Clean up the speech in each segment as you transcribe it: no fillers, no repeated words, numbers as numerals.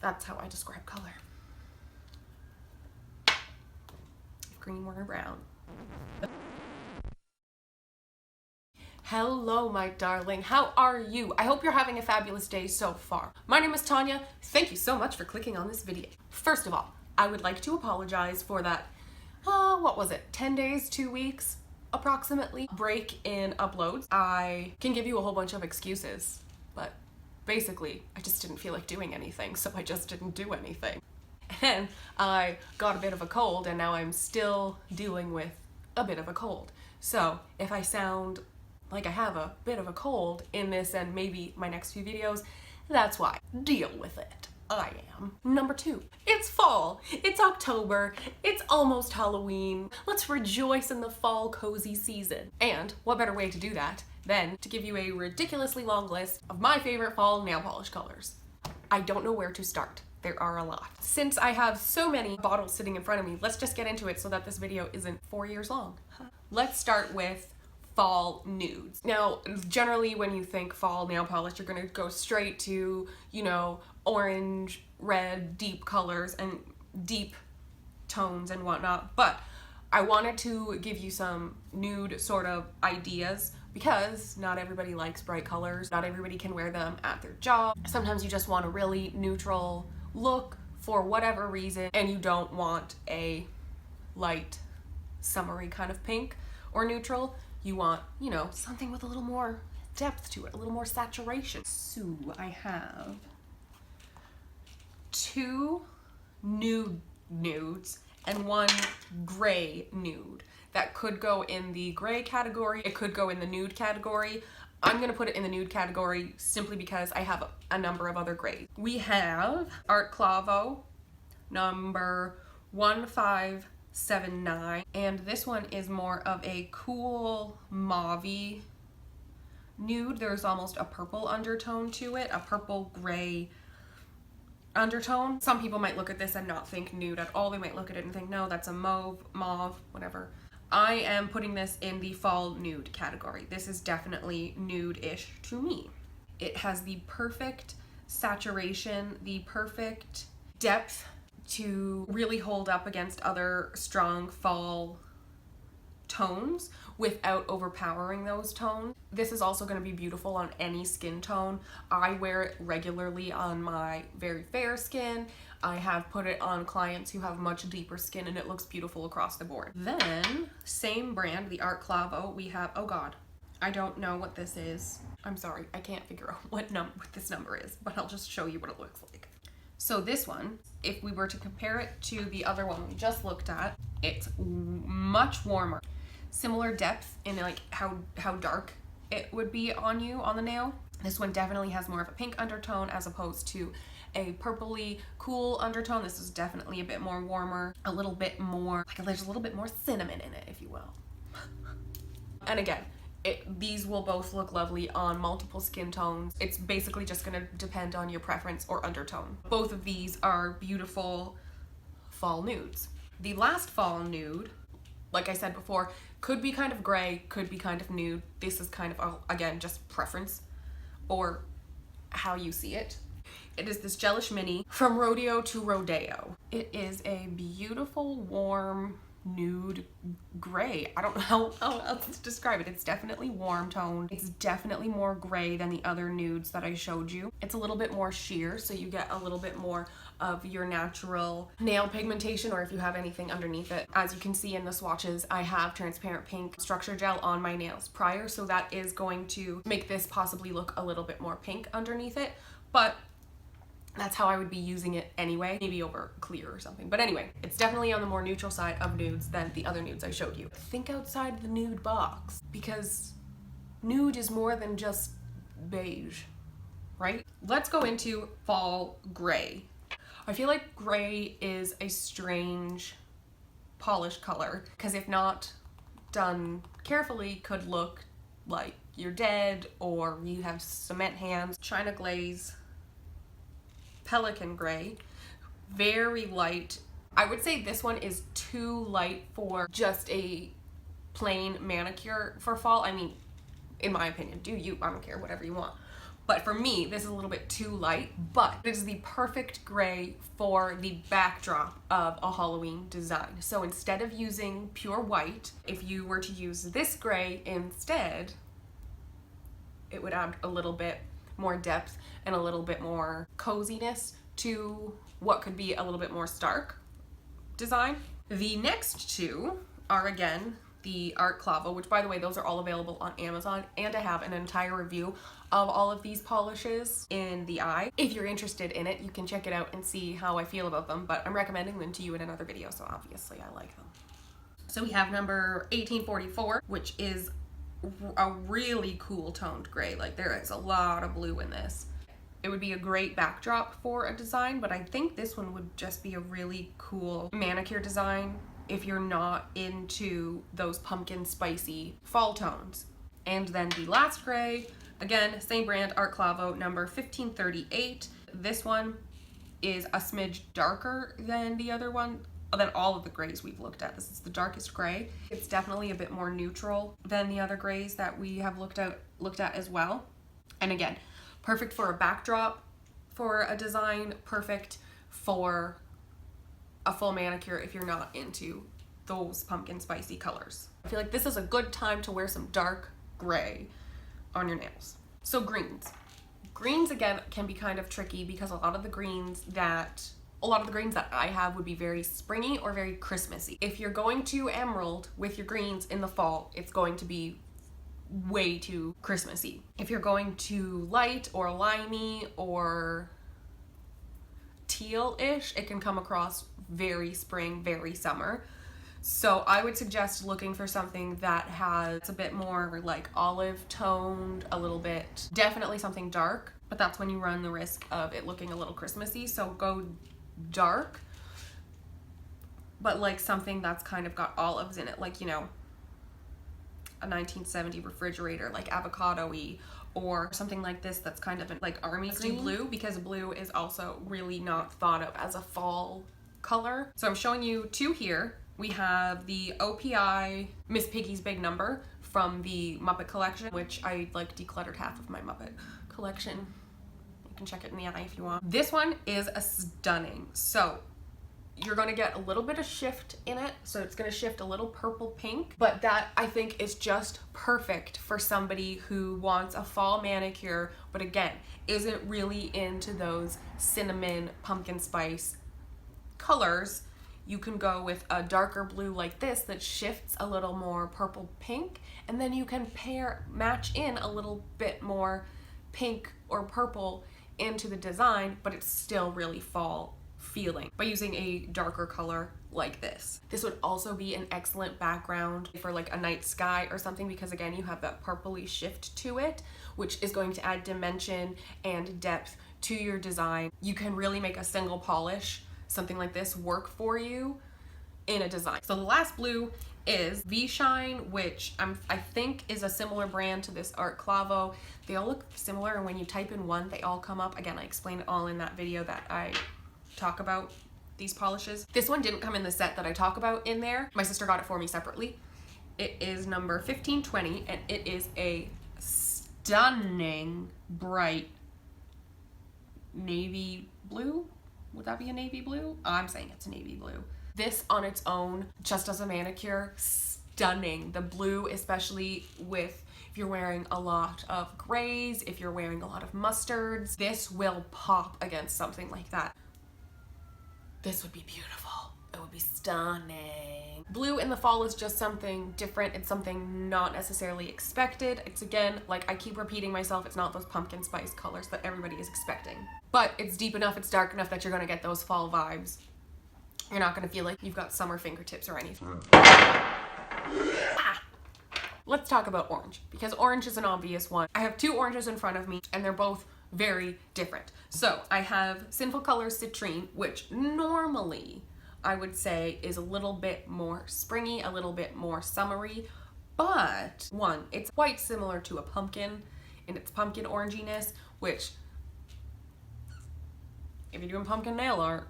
That's how I describe color. Green, or brown. Hello, my darling. How are you? I hope you're having a fabulous day so far. My name is Tonya. Thank you so much for clicking on this video. First of all, I would like to apologize for that, what was it, 10 days, 2 weeks, approximately, break in uploads. I can give you a whole bunch of excuses, but basically, I just didn't feel like doing anything, so I just didn't do anything. And I got a bit of a cold, and now I'm still dealing with a bit of a cold. So if I sound like I have a bit of a cold in this and maybe my next few videos, that's why. Deal with it. I am. Number 2, it's fall. It's October. It's almost Halloween. Let's rejoice in the fall cozy season. And what better way to do that than to give you a ridiculously long list of my favorite fall nail polish colors. I don't know where to start. There are a lot. Since I have so many bottles sitting in front of me, let's just get into it so that this video isn't 4 years long. Let's start with fall nudes. Now, generally when you think fall nail polish, you're gonna go straight to, you know, orange, red, deep colors and deep tones and whatnot, but I wanted to give you some nude sort of ideas because not everybody likes bright colors. Not everybody can wear them at their job. Sometimes you just want a really neutral look for whatever reason and you don't want a light summery kind of pink or neutral. You want, you know, something with a little more depth to it, a little more saturation. So I have 2 nudes and 1 gray nude. That could go in the gray category, it could go in the nude category. I'm gonna put it in the nude category simply because I have a number of other grays. We have Art Clavo number 1579, and this one is more of a cool mauve-y nude. There's almost a purple undertone to it, a purple gray undertone. Some people might look at this and not think nude at all. They might look at it and think, no, that's a mauve, whatever. I am putting this in the fall nude category. This is definitely nude-ish to me. It has the perfect saturation, the perfect depth to really hold up against other strong fall tones without overpowering those tones. This is also going to be beautiful on any skin tone. I wear it regularly on my very fair skin. I have put it on clients who have much deeper skin and it looks beautiful across the board. Then, same brand, the Art Clavo, we have, oh god, I don't know what this is. I'm sorry, I can't figure out what this number is, but I'll just show you what it looks like. So this one, if we were to compare it to the other one we just looked at, it's much warmer. Similar depth in like how dark it would be on you on the nail. This one definitely has more of a pink undertone as opposed to a purpley cool undertone. This is definitely a bit more warmer, a little bit more, like there's a little bit more cinnamon in it, if you will. And again, these will both look lovely on multiple skin tones. It's basically just gonna depend on your preference or undertone. Both of these are beautiful fall nudes. The last fall nude, like I said before, could be kind of gray, could be kind of nude. This is kind of, again, just preference or how you see it. It is this Gelish Mini from Rodeo to Rodeo. It is a beautiful, warm, nude gray. I don't know how else to describe it. It's definitely warm toned. It's definitely more gray than the other nudes that I showed you. It's a little bit more sheer, so you get a little bit more of your natural nail pigmentation, or if you have anything underneath it. As you can see in the swatches, I have transparent pink structure gel on my nails prior, so that is going to make this possibly look a little bit more pink underneath it, but that's how I would be using it anyway, maybe over clear or something. But anyway, it's definitely on the more neutral side of nudes than the other nudes I showed you. Think outside the nude box, because nude is more than just beige, right? Let's go into fall gray. I feel like gray is a strange polish color, because if not done carefully, could look like you're dead or you have cement hands. China Glaze Pelican Gray, very light. I would say this one is too light for just a plain manicure for fall. I mean, in my opinion, do you, I don't care, whatever you want. But for me, this is a little bit too light, but it is the perfect gray for the backdrop of a Halloween design. So instead of using pure white, if you were to use this gray instead, it would add a little bit more depth and a little bit more coziness to what could be a little bit more stark design. The next two are again the Art Clavo, which by the way, those are all available on Amazon, and I have an entire review of all of these polishes in the eye. If you're interested in it, you can check it out and see how I feel about them, but I'm recommending them to you in another video, so obviously I like them. So we have number 1844, which is a really cool toned gray. Like, there is a lot of blue in this. It would be a great backdrop for a design, but I think this one would just be a really cool manicure design if you're not into those pumpkin spicy fall tones. And then the last gray, again, same brand, Art Clavo, number 1538. This one is a smidge darker than the other one, than all of the grays we've looked at. This is the darkest gray. It's definitely a bit more neutral than the other grays that we have looked at as well. And again, perfect for a backdrop for a design, perfect for a full manicure if you're not into those pumpkin spicy colors. I feel like this is a good time to wear some dark gray on your nails. So greens. Greens again can be kind of tricky because a lot of the greens that I have would be very springy or very Christmassy. If you're going to emerald with your greens in the fall, it's going to be way too Christmassy. If you're going to light or limey or teal-ish, it can come across very spring, very summer. So I would suggest looking for something that has a bit more like olive toned, a little bit, definitely something dark, but that's when you run the risk of it looking a little Christmassy. So go dark, but like something that's kind of got olives in it, like, you know, a 1970 refrigerator, like avocado-y, or something like this that's kind of like army green. Blue, because blue is also really not thought of as a fall color. So I'm showing you two here. We have the o.p.i Miss Piggy's Big Number from the Muppet collection, which I like decluttered half of my Muppet collection. You can check it in the eye if you want. This one is a stunning. So you're going to get a little bit of shift in it, so it's going to shift a little purple pink, but that I think is just perfect for somebody who wants a fall manicure, but again, isn't really into those cinnamon pumpkin spice colors. You can go with a darker blue like this that shifts a little more purple pink, and then you can match in a little bit more pink or purple into the design, but it's still really fall feeling by using a darker color like this. This would also be an excellent background for like a night sky or something, because again, you have that purpley shift to it, which is going to add dimension and depth to your design. You can really make a single polish, something like this, work for you in a design. So the last blue is V-Shine, which I think is a similar brand to this Art Clavo. They all look similar, and when you type in one, they all come up. Again, I explained it all in that video that I talk about these polishes. This one didn't come in the set that I talk about in there. My sister got it for me separately. It is number 1520, and it is a stunning bright navy blue. Would that be a navy blue? I'm saying it's a navy blue. This on its own, just as a manicure, stunning. The blue, especially with if you're wearing a lot of grays, if you're wearing a lot of mustards, this will pop against something like that. This would be beautiful. It would be stunning. Blue in the fall is just something different. It's something not necessarily expected. It's, again, like I keep repeating myself, it's not those pumpkin spice colors that everybody is expecting. But it's deep enough, it's dark enough that you're gonna get those fall vibes. You're not gonna feel like you've got summer fingertips or anything. Let's talk about orange, because orange is an obvious one. I have two oranges in front of me, and they're both very different. So I have Sinful Colors Citrine, which normally I would say is a little bit more springy, a little bit more summery, but one, it's quite similar to a pumpkin in its pumpkin oranginess, which if you're doing pumpkin nail art,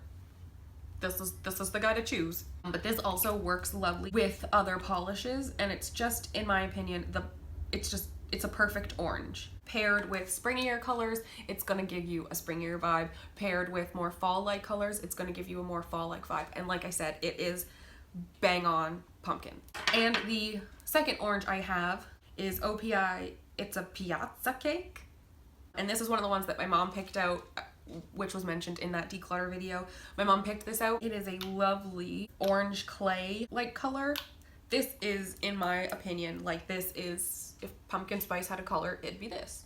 this is the guy to choose. But this also works lovely with other polishes, and it's just, in my opinion, it's a perfect orange. Paired with springier colors, it's gonna give you a springier vibe. Paired with more fall-like colors, it's gonna give you a more fall-like vibe. And like I said, it is bang on pumpkin. And the second orange I have is o.p.i. It's a Piazza Cake. And this is one of the ones that my mom picked out, which was mentioned in that declutter video. My mom picked this out. It is a lovely orange clay-like color. This is, in my opinion, like this is, if pumpkin spice had a color, it'd be this.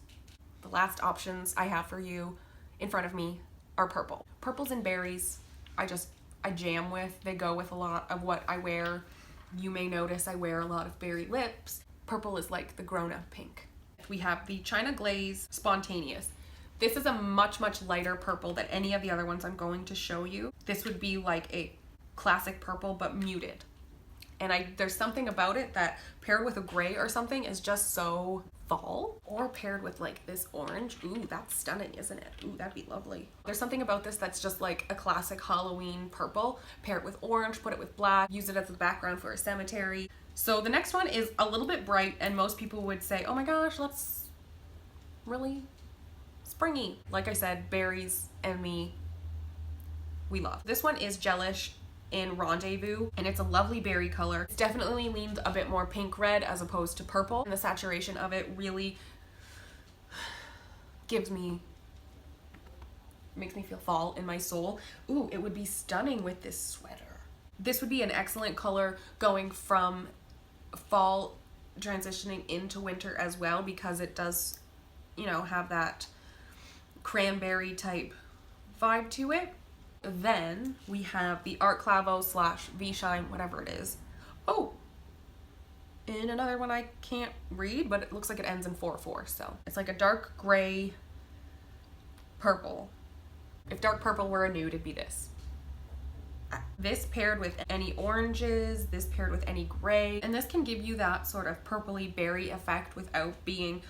The last options I have for you in front of me are purple. Purples and berries, I jam with. They go with a lot of what I wear. You may notice I wear a lot of berry lips. Purple is like the grown-up pink. We have the China Glaze Spontaneous. This is a much, much lighter purple than any of the other ones I'm going to show you. This would be like a classic purple, but muted. And there's something about it that paired with a gray or something is just so fall. Or paired with like this orange. Ooh, that's stunning, isn't it? Ooh, that'd be lovely. There's something about this that's just like a classic Halloween purple. Pair it with orange, put it with black, use it as a background for a cemetery. So the next one is a little bit bright, and most people would say, oh my gosh, that's really springy. Like I said, berries and me, we love. This one is Gelish in Rendezvous, and it's a lovely berry color. It's definitely leaned a bit more pink red as opposed to purple, and the saturation of it really makes me feel fall in my soul. Ooh, it would be stunning with this sweater. This would be an excellent color going from fall transitioning into winter as well, because it does, you know, have that cranberry type vibe to it. Then we have the Art Clavo / V-Shine, whatever it is. Oh, and another one I can't read, but it looks like it ends in 4/4. So it's like a dark gray purple. If dark purple were a nude, it'd be this. This paired with any oranges, this paired with any gray, and this can give you that sort of purpley berry effect without being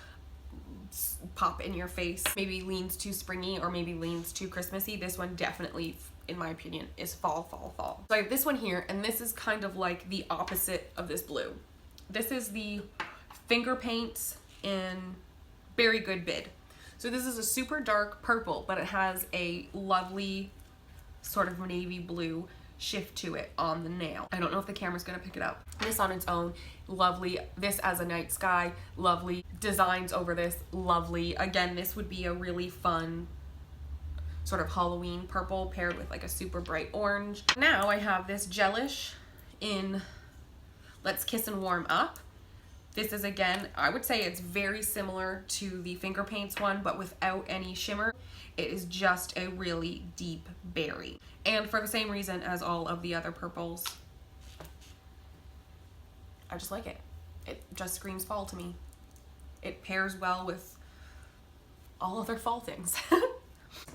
pop in your face. Maybe leans too springy or maybe leans too Christmassy. This one definitely, in my opinion, is fall. So I have this one here, and this is kind of like the opposite of this blue. This is the Finger Paints in Very Good Bid. So this is a super dark purple, but it has a lovely sort of navy blue shift to it on the nail. I don't know if the camera's gonna pick it up. This on its own, lovely. This as a night sky, lovely. Designs over this, lovely. Again, this would be a really fun sort of Halloween purple paired with like a super bright orange. Now I have this Gelish in Let's Kiss and Warm Up. This is, again, I would say it's very similar to the Finger Paints one, but without any shimmer. It is just a really deep berry. And for the same reason as all of the other purples, I just like it. It just screams fall to me. It pairs well with all other fall things.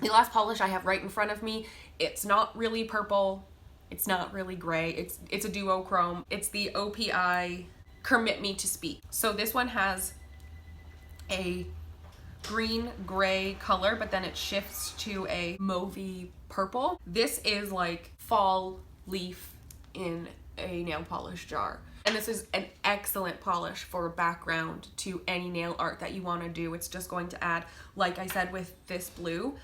The last polish I have right in front of me, it's not really purple, it's not really gray, it's a duochrome. It's the o.p.i. Permit Me to Speak. So this one has a green gray color, but then it shifts to a mauvey purple. This is like fall leaf in a nail polish jar. And this is an excellent polish for background to any nail art that you want to do. It's just going to add, like I said with this blue,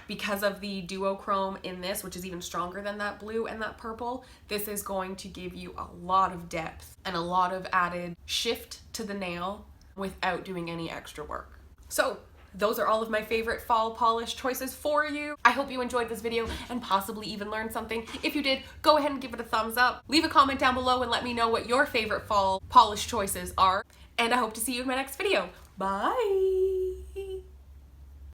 because of the duochrome in this, which is even stronger than that blue and that purple, this is going to give you a lot of depth and a lot of added shift to the nail without doing any extra work. So those are all of my favorite fall polish choices for you. I hope you enjoyed this video and possibly even learned something. If you did, go ahead and give it a thumbs up. Leave a comment down below and let me know what your favorite fall polish choices are. And I hope to see you in my next video. Bye!